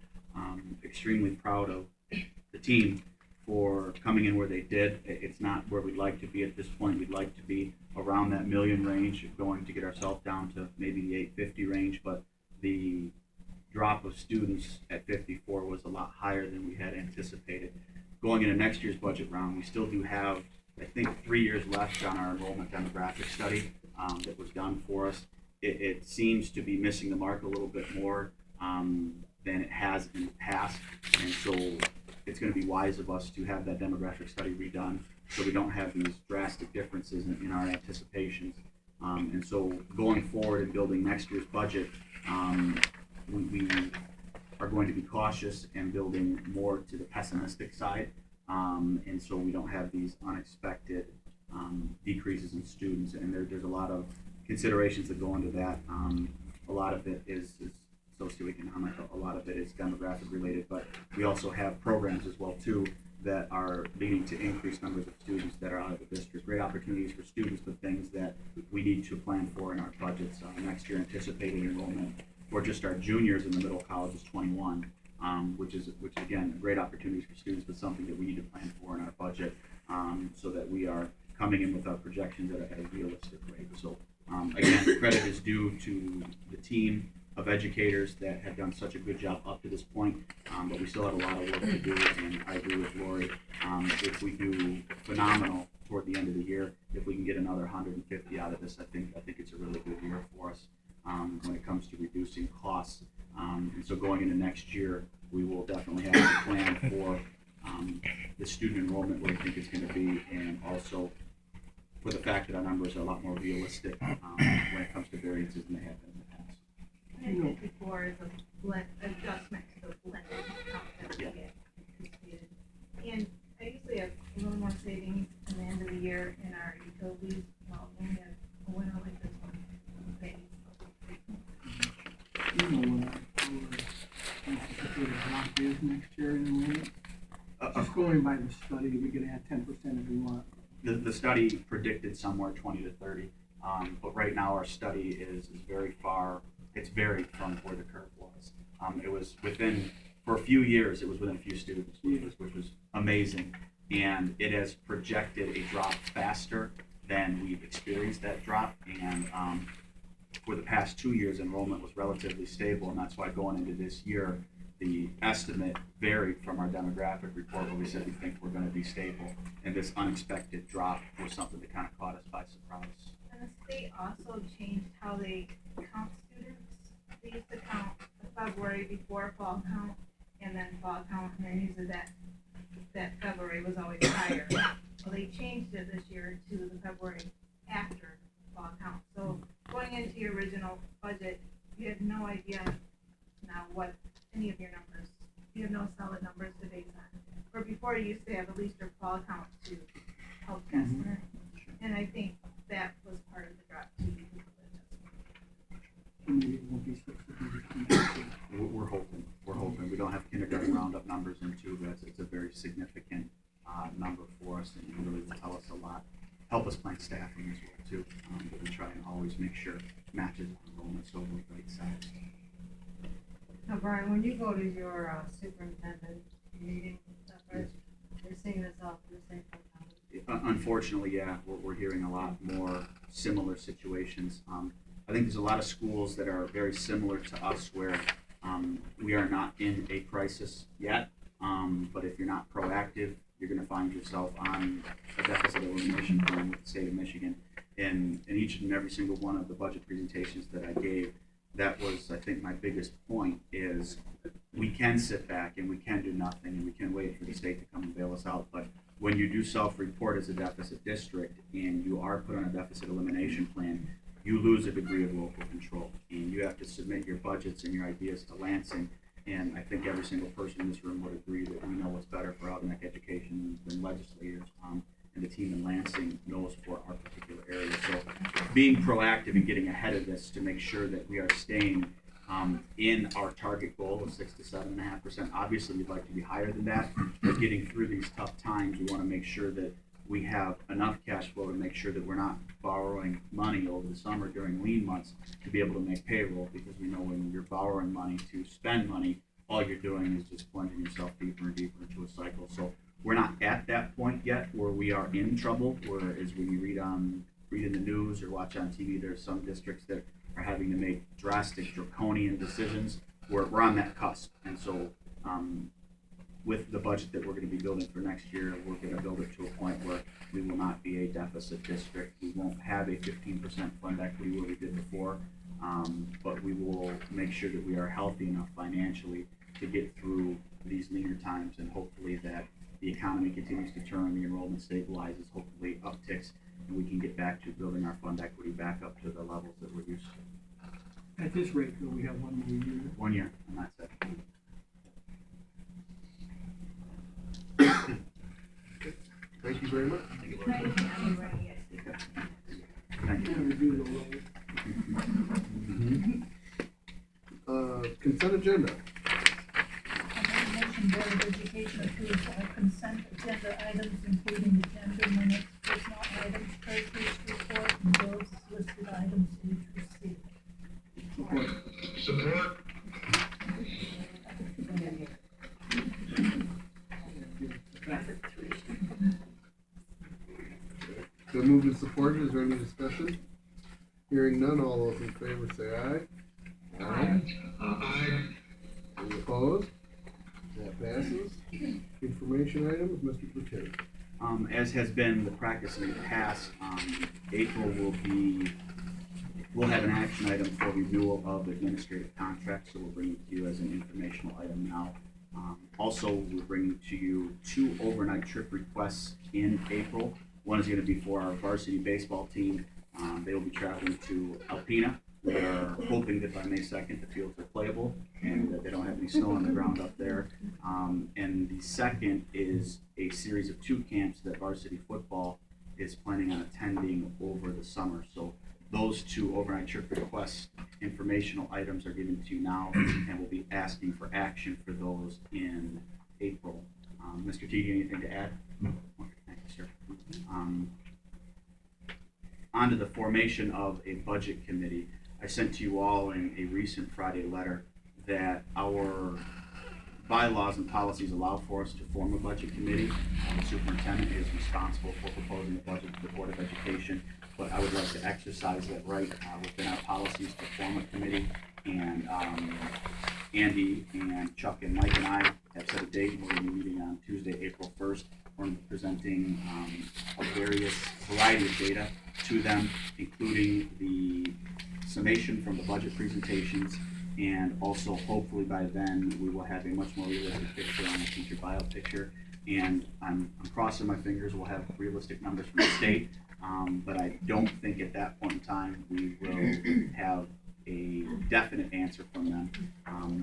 extremely proud of the team for coming in where they did. It's not where we'd like to be at this point. We'd like to be around that million range, going to get ourselves down to maybe the 850 range, but the drop of students at 54 was a lot higher than we had anticipated. Going into next year's budget round, we still do have, I think, 3 years left on our enrollment demographic study that was done for us. It seems to be missing the mark a little bit more than it has in the past, and so it's going to be wise of us to have that demographic study redone so we don't have these drastic differences in our anticipations. And so going forward and building next year's budget, we are going to be cautious and building more to the pessimistic side, and so we don't have these unexpected decreases in students. And there's a lot of considerations that go into that. A lot of it is socioeconomic, a lot of it is demographic related, but we also have programs as well too that are leading to increased numbers of students that are out of the district. Great opportunities for students, but things that we need to plan for in our budgets. Next year, anticipated enrollment for just our juniors in the middle college is 21, which again, great opportunities for students, but something that we need to plan for in our budget so that we are coming in with our projections at a realistic rate. So again, credit is due to the team of educators that have done such a good job up to this point, but we still have a lot of work to do, and I agree with Lori. If we do phenomenal toward the end of the year, if we can get another 150 out of this, I think it's a really good year for us when it comes to reducing costs. And so going into next year, we will definitely have a plan for the student enrollment where we think it's going to be, and also for the fact that our numbers are a lot more realistic when it comes to variances than they have been in the past. And 54 is a blend, adjustment to the blended account that we get. And I usually have a little more savings at the end of the year in our utilities. Well, when we have a winter like this one, You know what our anticipated drop is next year in enrollment? Just going by the study, we could add 10% if we want. The study predicted somewhere 20 to 30, but right now our study is very far. It's varied from where the curve was. It was within, for a few years, it was within a few students, which was amazing. And it has projected a drop faster than we've experienced that drop. And for the past 2 years, enrollment was relatively stable. And that's why going into this year, the estimate varied from our demographic report where we said we think we're going to be stable. And this unexpected drop was something that kind of caught us by surprise. And the state also changed how they count students. They used to count the February before fall count and then fall count, and then usually that February was always higher. Well, they changed it this year to the February after fall count. So going into your original budget, you had no idea now what any of your numbers, you have no solid numbers to base on. Or before you used to have at least your fall count to help estimate. And I think that was part of the drop too. Maybe it won't be 650. We're hoping. We don't have kindergarten roundup numbers into, but it's a very significant number for us, and really will tell us a lot. Help us plan staffing as well too. But we try and always make sure matches enrollment so we're right size. Now, Brian, when you go to your superintendent meeting, You're seeing this up, you're saying. Unfortunately, yeah, we're hearing a lot more similar situations. I think there's a lot of schools that are very similar to us where we are not in a crisis yet, but if you're not proactive, you're going to find yourself on a deficit elimination plan with the state of Michigan. And in each and every single one of the budget presentations that I gave, that was, I think, my biggest point is we can sit back and we can do nothing and we can wait for the state to come and bail us out. But when you do self-report as a deficit district and you are put on a deficit elimination plan, you lose a degree of local control. And you have to submit your budgets and your ideas to Lansing. And I think every single person in this room would agree that we know what's better for Algonac education than legislators. And the team in Lansing knows for our particular area. So being proactive and getting ahead of this to make sure that we are staying in our target goal of 6 to 7.5%. Obviously, we'd like to be higher than that, but getting through these tough times, we want to make sure that we have enough cash flow to make sure that we're not borrowing money over the summer during lean months to be able to make payroll, because we know when you're borrowing money to spend money, all you're doing is just plunging yourself deeper and deeper into a cycle. So we're not at that point yet where we are in trouble, whereas when you read in the news or watch on TV, there's some districts that are having to make drastic draconian decisions. We're on that cusp. And so with the budget that we're going to be building for next year, we're going to build it to a point where we will not be a deficit district. We won't have a 15% fund equity where we did before, but we will make sure that we are healthy enough financially to get through these leaner times, and hopefully that the economy continues to turn, the enrollment stabilizes, hopefully upticks, and we can get back to building our fund equity back up to the levels that we're used to. At this rate, though, we have 1 more year. 1 year, and that's it. Thank you very much. Thank you. Review the roll. Consent agenda. Motion Board of Education approves all consent agenda items, including agenda minutes, personal items, treasurer's report, and those listed items each received. Support. Been moved and supported. Is there any discussion? Hearing none, all those in favor say aye. Aye. Any opposed? That passes. Information items, Mr. Boutin. As has been the practice in the past, April we'll have an action item for renewal of administrative contracts, so we'll bring it to you as an informational item now. Also, we're bringing to you 2 overnight trip requests in April. One is going to be for our varsity baseball team. They will be traveling to Alpena. We are hoping that by May 2nd, the fields are playable and that they don't have any snow on the ground up there. And the second is a series of 2 camps that varsity football is planning on attending over the summer. So those 2 overnight trip request informational items are given to you now, and we'll be asking for action for those in April. Mr. T, anything to add? Okay, thank you, sir. On to the formation of a budget committee. I sent to you all in a recent Friday letter that our bylaws and policies allow for us to form a budget committee. The superintendent is responsible for proposing the budget to the Board of Education, but I would like to exercise that right within our policies to form a committee. And Andy and Chuck and Mike and I have set a date, and we're going to be meeting on Tuesday, April 1st. We're going to be presenting a variety of data to them, including the summation from the budget presentations, and also hopefully by then we will have a much more realistic picture on the teacher buyout picture. And I'm crossing my fingers we'll have realistic numbers from the state, but I don't think at that point in time we will have a definite answer from them.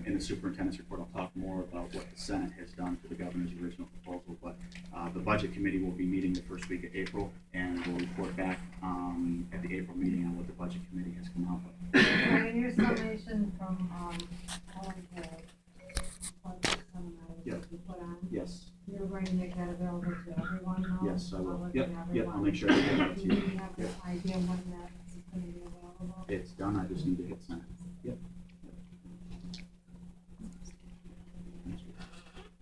In the superintendent's report, I'll talk more about what the Senate has done to the governor's original proposal, but the budget committee will be meeting the first week of April, and we'll report back at the April meeting on what the budget committee has come out with. In your summation from, all of the budget seminars Yep. that you put on, Yes, you're going to make that available to everyone now? yes, I will. Public Yep, and yep, everyone? I'll make sure I get that to Do you. you have an idea when that is going to be available? It's done, I just need to hit send. Yep.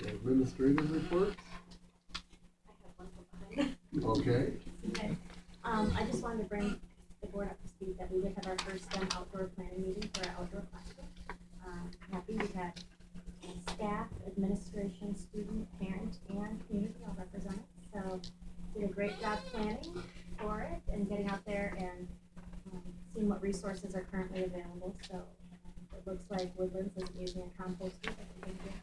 Administrative reports. Okay, Okay. I just wanted to bring the board up to speed that we did have our first STEM outdoor planning meeting for our outdoor classroom. Happy we had staff, administration, student, parent, and community all represented. So did a great job planning for it and getting out there and seeing what resources are currently available. So it looks like Woodlands is using a composter that we can get.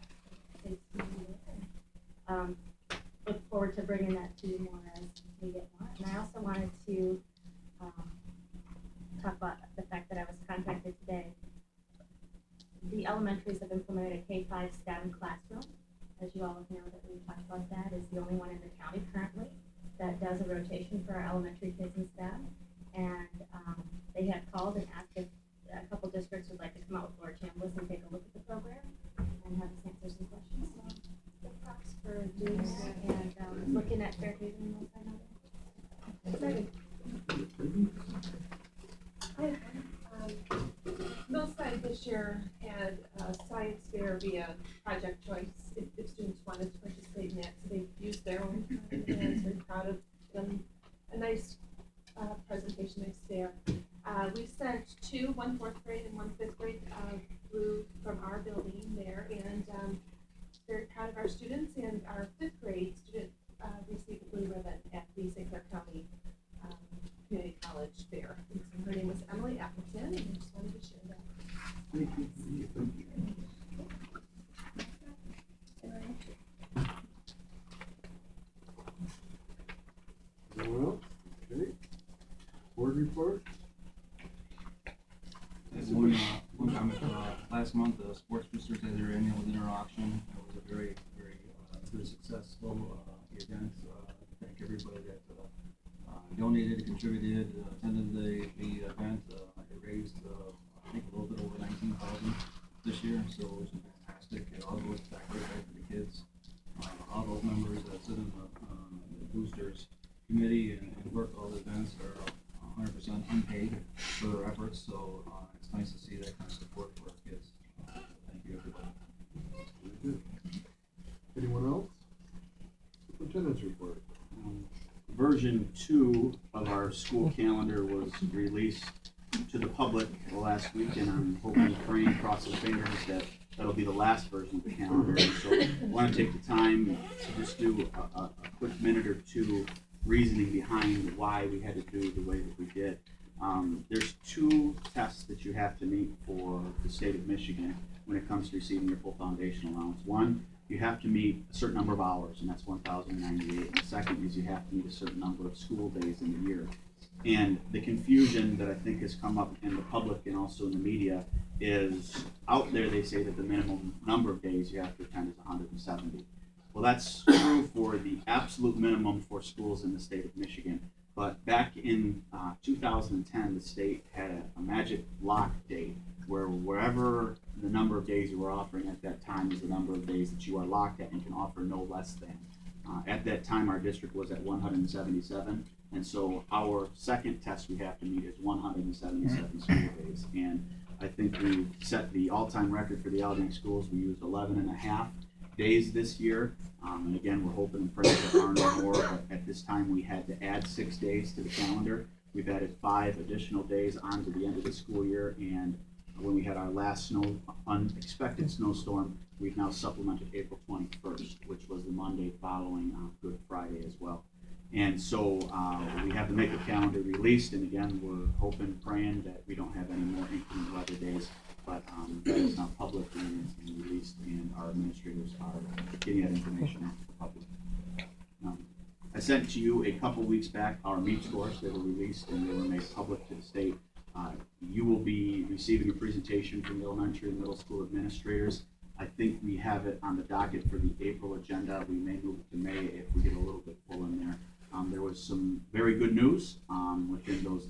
Look forward to bringing that to you more as we get more. And I also wanted to talk about the fact that I was contacted today. The elementaries have implemented a K-5 STEM classroom. As you all know that we talked about that, is the only one in the county currently that does a rotation for our elementary kids in STEM. And they had called and asked if a couple districts would like to come out with Laura Chambliss and take a look at the program and have us answer some questions. So good props for doing that and looking at Fairhaven and those kind of things. Millside this year had a science fair via Project Choice if students wanted to participate in that, so they used their own time and I was very proud of them. A nice presentation, nice fair. We sent two, one 4th grade and one 5th grade blue from our building there, and very proud of our students, and our 5th grade student received a blue ribbon at the St. Clair County Community College fair. And so her name was Emily Appleton, and I just wanted to share that. Thank you. anyone else? Okay. Board report? One comment, last month, the Sports Boosters had their annual dinner auction. It was a very, very good successful event. Thank everybody that donated, contributed, attended the event. It raised, I think, a little bit over $19,000 this year, so it was fantastic. It all goes back right back to the kids. All those members that sit in the boosters committee and work all the events are 100% unpaid for their efforts, so it's nice to see that kind of support for our kids. Thank you, everybody. Very good. Anyone else? Superintendent's report. Version 2 of our school calendar was released to the public last week, and I'm hoping, praying, crossing fingers that that'll be the last version of the calendar. And so I want to take the time to just do a quick minute or two reasoning behind why we had to do the way that we did. There's 2 tests that you have to meet for the state of Michigan when it comes to receiving your full foundation allowance. One, you have to meet a certain number of hours, and that's 1,098. And the second is you have to meet a certain number of school days in the year. And the confusion that I think has come up in the public and also in the media is, out there they say that the minimum number of days you have to attend is 170. Well, that's true for the absolute minimum for schools in the state of Michigan. But back in 2010, the state had a magic lock date where wherever the number of days you were offering at that time is the number of days that you are locked at and can offer no less than. At that time, our district was at 177, and so our second test we have to meet is 177 school days. And I think we set the all-time record for the Algonac schools. We used 11 and a half days this year. And again, we're hoping and praying there are no more, but at this time we had to add 6 days to the calendar. We've added 5 additional days onto the end of the school year, and when we had our last unexpected snowstorm, we've now supplemented April 21st, which was the Monday following Good Friday as well. And so we have the makeup calendar released, and again, we're hoping, praying that we don't have any more inclement weather days, but that is now public and released, and our administrators are getting that information out to the public. I sent to you a couple weeks back our MEET scores. They were released and they were made public to the state. You will be receiving a presentation from the elementary and middle school administrators. I think we have it on the docket for the April agenda. We may move it to May if we get a little bit full in there. There was some very good news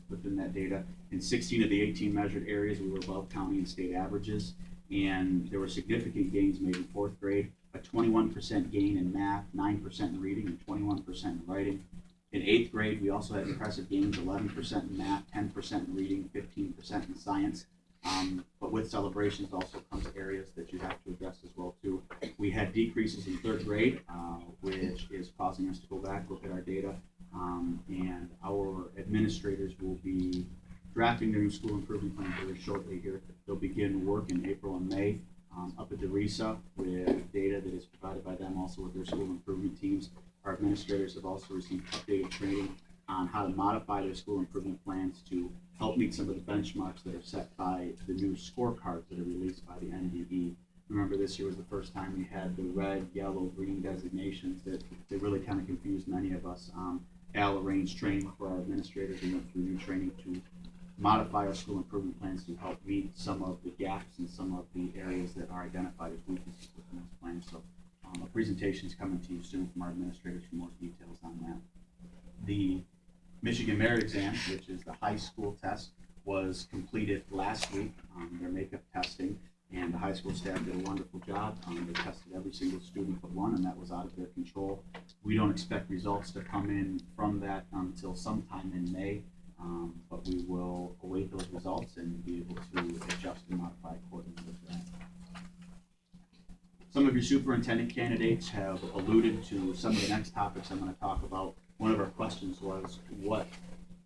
within that data. In 16 of the 18 measured areas, we were above county and state averages, and there were significant gains made in 4th grade. A 21% gain in math, 9% in reading, and 21% in writing. In 8th grade, we also had impressive gains, 11% in math, 10% in reading, 15% in science. But with celebrations also comes areas that you have to address as well too. We had decreases in 3rd grade, which is causing us to go back, look at our data. And our administrators will be drafting their new school improvement plan very shortly here. They'll begin work in April and May up at DeRisa with data that is provided by them, also with their school improvement teams. Our administrators have also received updated training on how to modify their school improvement plans to help meet some of the benchmarks that are set by the new scorecards that are released by the NDE. Remember, this year was the first time we had the red, yellow, green designations that really kind of confused many of us. Al arranged training for our administrators and went through new training to modify our school improvement plans to help meet some of the gaps and some of the areas that are identified as weaknesses within those plans. So a presentation is coming to you soon from our administrators for more details on that. The Michigan Merit Exam, which is the high school test, was completed last week, their makeup testing, and the high school staff did a wonderful job. They tested every single student but one, and that was out of their control. We don't expect results to come in from that until sometime in May, but we will await those results and be able to adjust and modify accordingly with that. Some of your superintendent candidates have alluded to some of the next topics I'm going to talk about. One of our questions was, what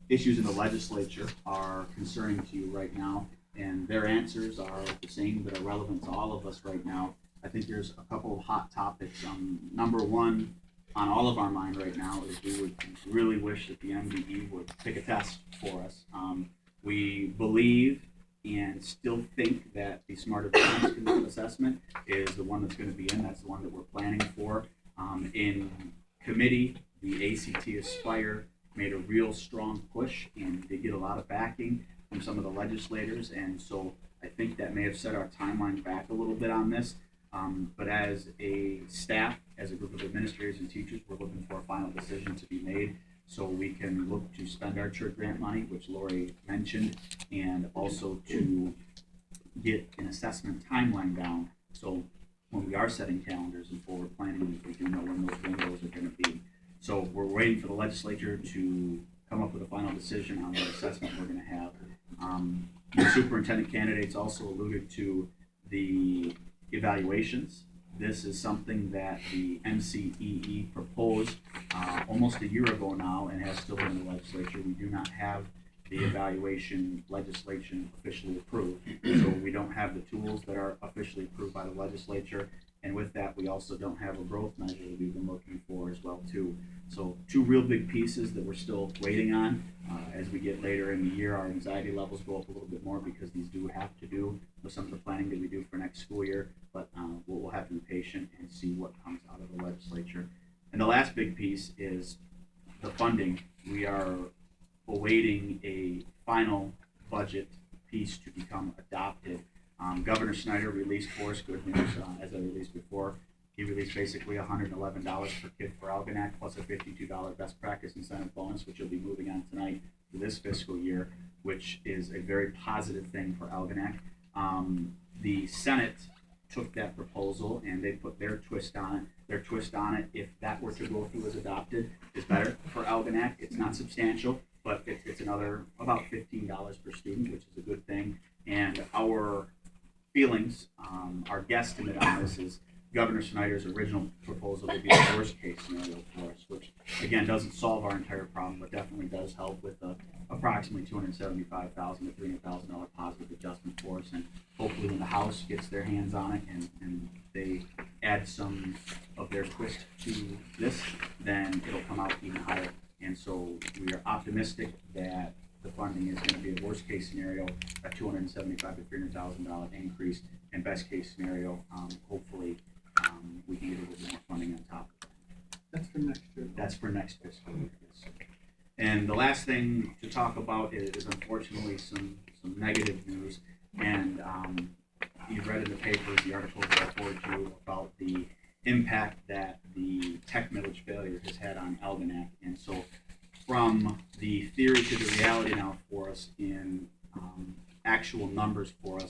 issues in the legislature are concerning to you right now? And their answers are the same that are relevant to all of us right now. I think there's a couple of hot topics. Number one on all of our mind right now is we would really wish that the MDE would pick a test for us. We believe and still think that the Smart Advanced Assessment is the one that's going to be in. That's the one that we're planning for. In committee, the ACT Aspire made a real strong push, and they get a lot of backing from some of the legislators, and so I think that may have set our timeline back a little bit on this. But as a staff, as a group of administrators and teachers, we're looking for a final decision to be made so we can look to spend our church grant money, which Lori mentioned, and also to get an assessment timeline down. So when we are setting calendars and forward planning, we do know when those windows are going to be. So we're waiting for the legislature to come up with a final decision on what assessment we're going to have. The superintendent candidates also alluded to the evaluations. This is something that the MCEE proposed almost a year ago now and has still been in the legislature. We do not have the evaluation legislation officially approved. So we don't have the tools that are officially approved by the legislature. And with that, we also don't have a growth measure that we've been looking for as well too. So two real big pieces that we're still waiting on. As we get later in the year, our anxiety levels go up a little bit more because these do have to do with some of the planning that we do for next school year. But we'll have to be patient and see what comes out of the legislature. And the last big piece is the funding. We are awaiting a final budget piece to become adopted. Governor Snyder released for us good news, as I released before. He released basically $111 per kid for Algonac, plus a $52 best practice incentive bonus, which will be moving on tonight for this fiscal year, which is a very positive thing for Algonac. The Senate took that proposal and they put their twist on it. Their twist on it, if that were to go through as adopted, is better for Algonac. It's not substantial, but it's another about $15 per student, which is a good thing. And our feelings, our guesstimate on this is Governor Snyder's original proposal would be the worst case scenario for us, which again doesn't solve our entire problem, but definitely does help with approximately $275,000 to $300,000 positive adjustment for us. And hopefully when the House gets their hands on it and they add some of their twist to this, then it'll come out even higher. And so we are optimistic that the funding is going to be a worst case scenario, a $275,000 to $300,000 increase, and best case scenario, hopefully we can get a little bit more funding on top of that. That's for next year. That's for next fiscal year. Yes. And the last thing to talk about is unfortunately some negative news. And you've read in the papers the articles that I forwarded you about the impact that the tech millage failure has had on Algonac. And so from the theory to the reality now for us in actual numbers for us,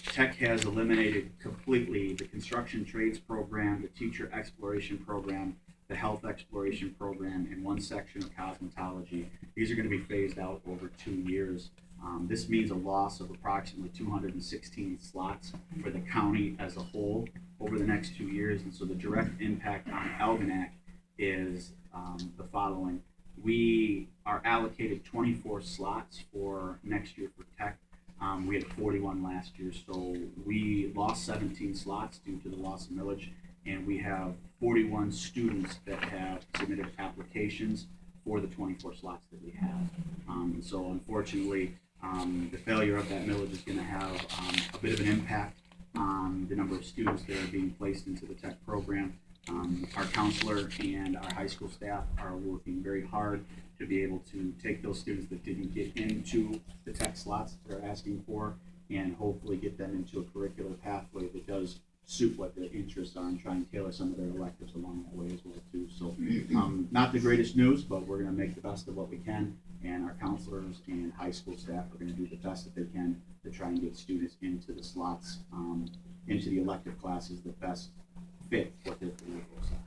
tech has eliminated completely the construction trades program, the teacher exploration program, the health exploration program, and one section of cosmetology. These are going to be phased out over 2 years. This means a loss of approximately 216 slots for the county as a whole over the next 2 years. And so the direct impact on Algonac is the following. We are allocated 24 slots for next year for tech. We had 41 last year, so we lost 17 slots due to the loss of millage, and we have 41 students that have submitted applications for the 24 slots that we have. So unfortunately, the failure of that millage is going to have a bit of an impact on the number of students that are being placed into the tech program. Our counselor and our high school staff are working very hard to be able to take those students that didn't get into the tech slots they're asking for and hopefully get them into a curricular pathway that does suit what their interests are and try and tailor some of their electives along that way as well too. So not the greatest news, but we're going to make the best of what we can, and our counselors and high school staff are going to do the best that they can to try and get students into the slots, into the elective classes that best fit what their career goals are.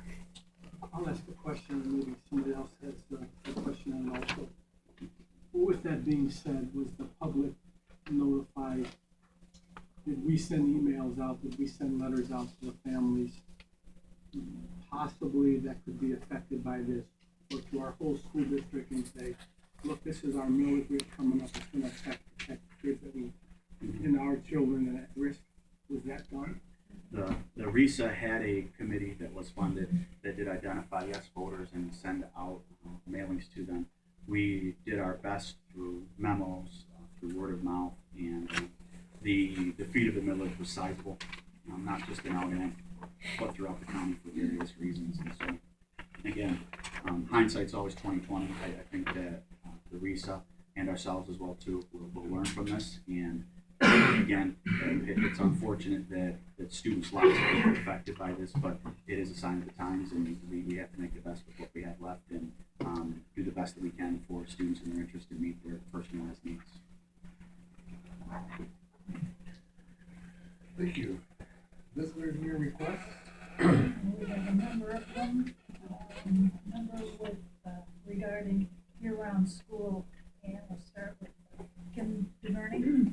I'll ask a question, and maybe somebody else has a question on it also. With that being said, was the public notified? Did we send emails out? Did we send letters out to the families? Possibly that could be affected by this, or to our whole school district and say, look, this is our millage rate coming up, it's gonna affect the kids that we, and our children at risk. Was that done? The RISA had a committee that was funded that did identify yes voters and send out mailings to them. We did our best through memos, through word of mouth, and the defeat of the millage was sizable, not just in Algonac, but throughout the county for various reasons. And so, again, hindsight's always 20/20. I think that the RISA and ourselves as well too will learn from this. And again, it's unfortunate that students' lives are being affected by this, but it is a sign of the times, and we have to make the best with what we have left and do the best that we can for students and their interest and meet their personalized needs. Thank you. Visitors near requests? We have a number of them, number with, regarding year-round school, and we'll start with Kim DeVerney.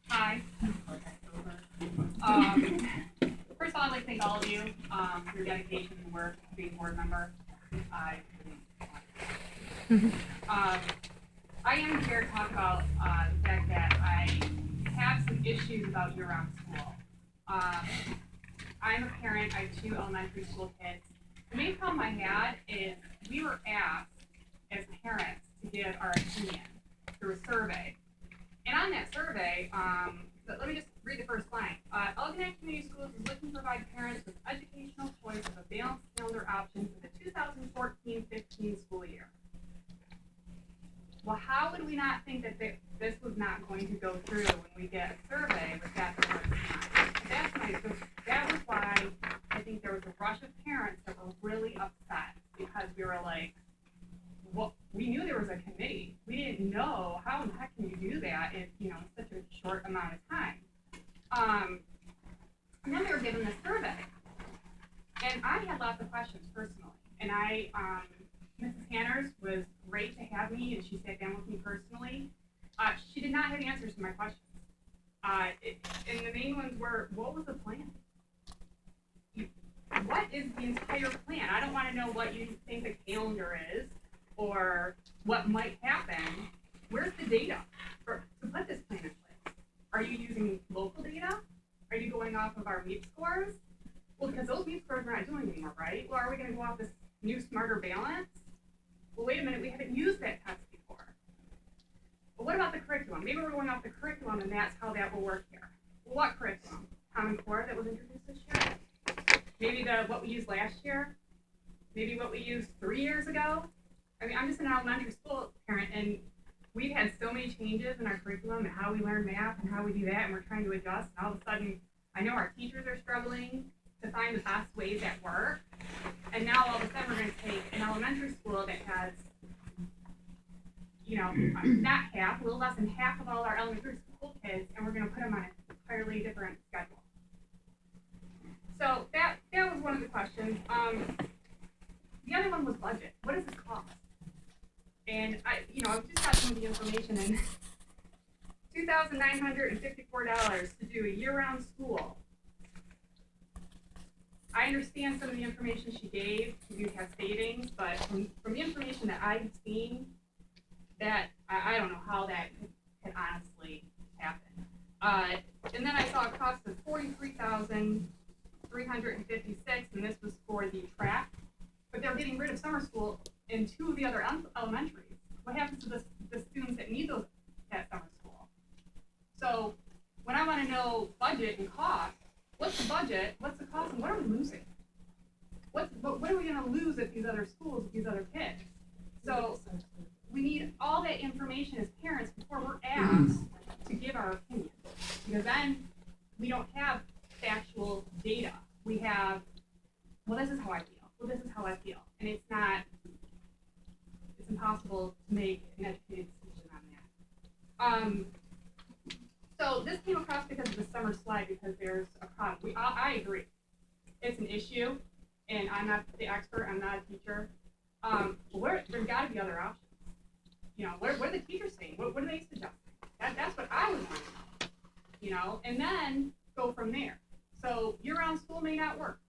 Hi. First of all, I'd like to thank all of you for your dedication and work to being a board member. I am here to talk about the fact that I have some issues about year-round school. I'm a parent, I have 2 elementary school kids. The main problem I had is we were asked as parents to give our opinion through a survey. And on that survey, let me just read the first line. Algonac Community Schools is looking to provide parents with educational choice of a balanced calendar option for the 2014-15 school year. Well, how would we not think that this was not going to go through when we get a survey with that that was why I think there was a rush of parents that were really upset, because we were like, well, we knew there was a committee. We didn't know how in the heck can you do that in such a short amount of time. And then they were given this survey, and I had lots of questions personally. And Mrs. Hanners was great to have me, and she sat down with me personally. She did not have answers to my questions. And the main ones were, what was the plan? What is the entire plan? I don't want to know what you think the calendar is or what might happen. Where's the data to put this plan in place? Are you using local data? Are you going off of our MEEP scores? Well, because those MEEP scores we're not doing anymore, right? Well, are we going to go off this new smarter balance? Well, wait a minute, we haven't used that test before. But what about the curriculum? Maybe we're going off the curriculum and that's how that will work here. Well, what curriculum? Common Core that was introduced this year? Maybe what we used last year? Maybe what we used 3 years ago? I mean, I'm just an elementary school parent, and we've had so many changes in our curriculum and how we learn math and how we do that, and we're trying to adjust, and all of a sudden, I know our teachers are struggling to find the best ways that work, and now all of a sudden we're going to take an elementary school that has, not half, a little less than half of all our elementary school kids, and we're going to put them on an entirely different schedule. So that was one of the questions. The other one was budget. What does this cost? And I've just got some of the information. In $2,954 to do a year-round school. I understand some of the information she gave, you have savings, but from the information that I've seen, that, I don't know how that could honestly happen. And then I saw a cost of $43,356, and this was for the track, but they're getting rid of summer school in 2 of the other elementaries. What happens to the students that need that summer school? So when I want to know budget and cost, what's the budget, what's the cost, and what are we losing? What are we going to lose at these other schools with these other kids? So we need all that information as parents before we're asked to give our opinion, because then we don't have factual data. We have, well, this is how I feel. Well, this is how I feel, and it's impossible to make an educated decision on that. So this came across because of the summer slide, because there's a problem. I agree, it's an issue, and I'm not the expert. I'm not a teacher. There's got to be other options. You know, what are the teachers saying? What are they suggesting? That's what I would want to know. You know, and then go from there. So year-round school may not work.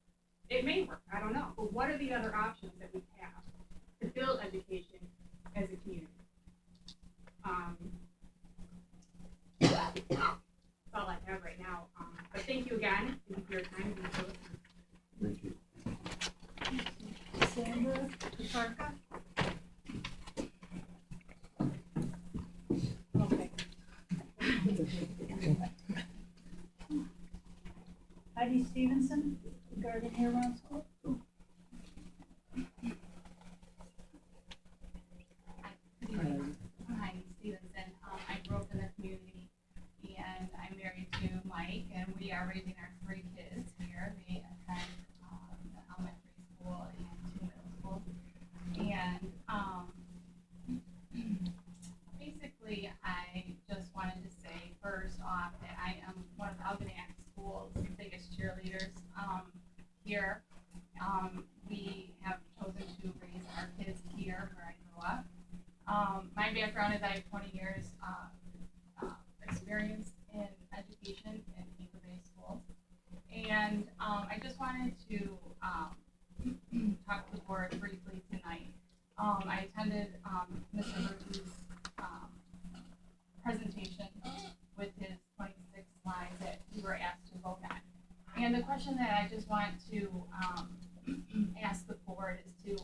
It may work. I don't know. But what are the other options that we have to build education as a community? That's all I have right now. But thank you again. Thank you for your time. Thank you. Sandra Kucharka? Okay. Heidi Stevenson, regarding year-round school? Hi, Stevenson. I grew up in the community, and I'm married to Mike, and we are raising our 3 kids here. They attend the elementary school and 2 middle schools. And basically, I just wanted to say first off that I am one of Algonac School's biggest cheerleaders here. We have chosen to raise our kids here where I grew up. My background is I have 20 years experience in education in Anchor-based schools. And I just wanted to talk to the board briefly tonight. I attended Mr. Murphy's presentation with his 26 slides that we were asked to vote on. And the question that I just want to ask the board is to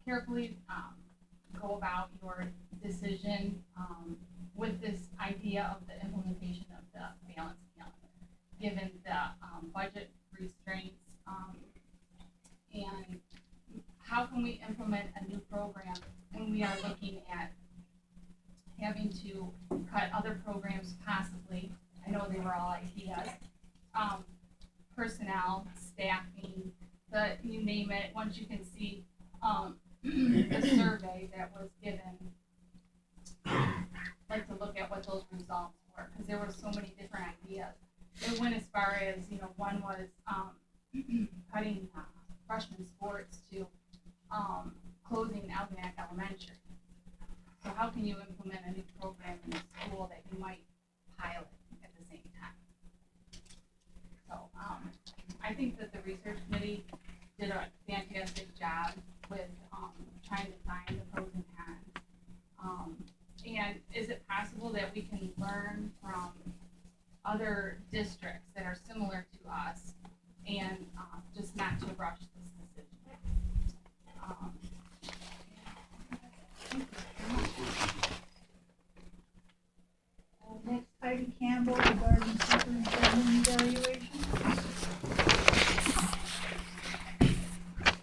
carefully go about your decision with this idea of the implementation of the balanced calendar, given the budget restraints, and how can we implement a new program when we are looking at having to cut other programs possibly. I know they were all ideas. Personnel, staffing, you name it. Once you can see the survey that was given, like to look at what those results were, because there were so many different ideas. It went as far as, one was cutting freshman sports to closing Algonac Elementary. So how can you implement a new program in a school that you might pilot at the same time? So I think that the research committee did a fantastic job with trying to find the pros and cons. And is it possible that we can learn from other districts that are similar to us and just not to rush this decision? Next, Heidi Campbell,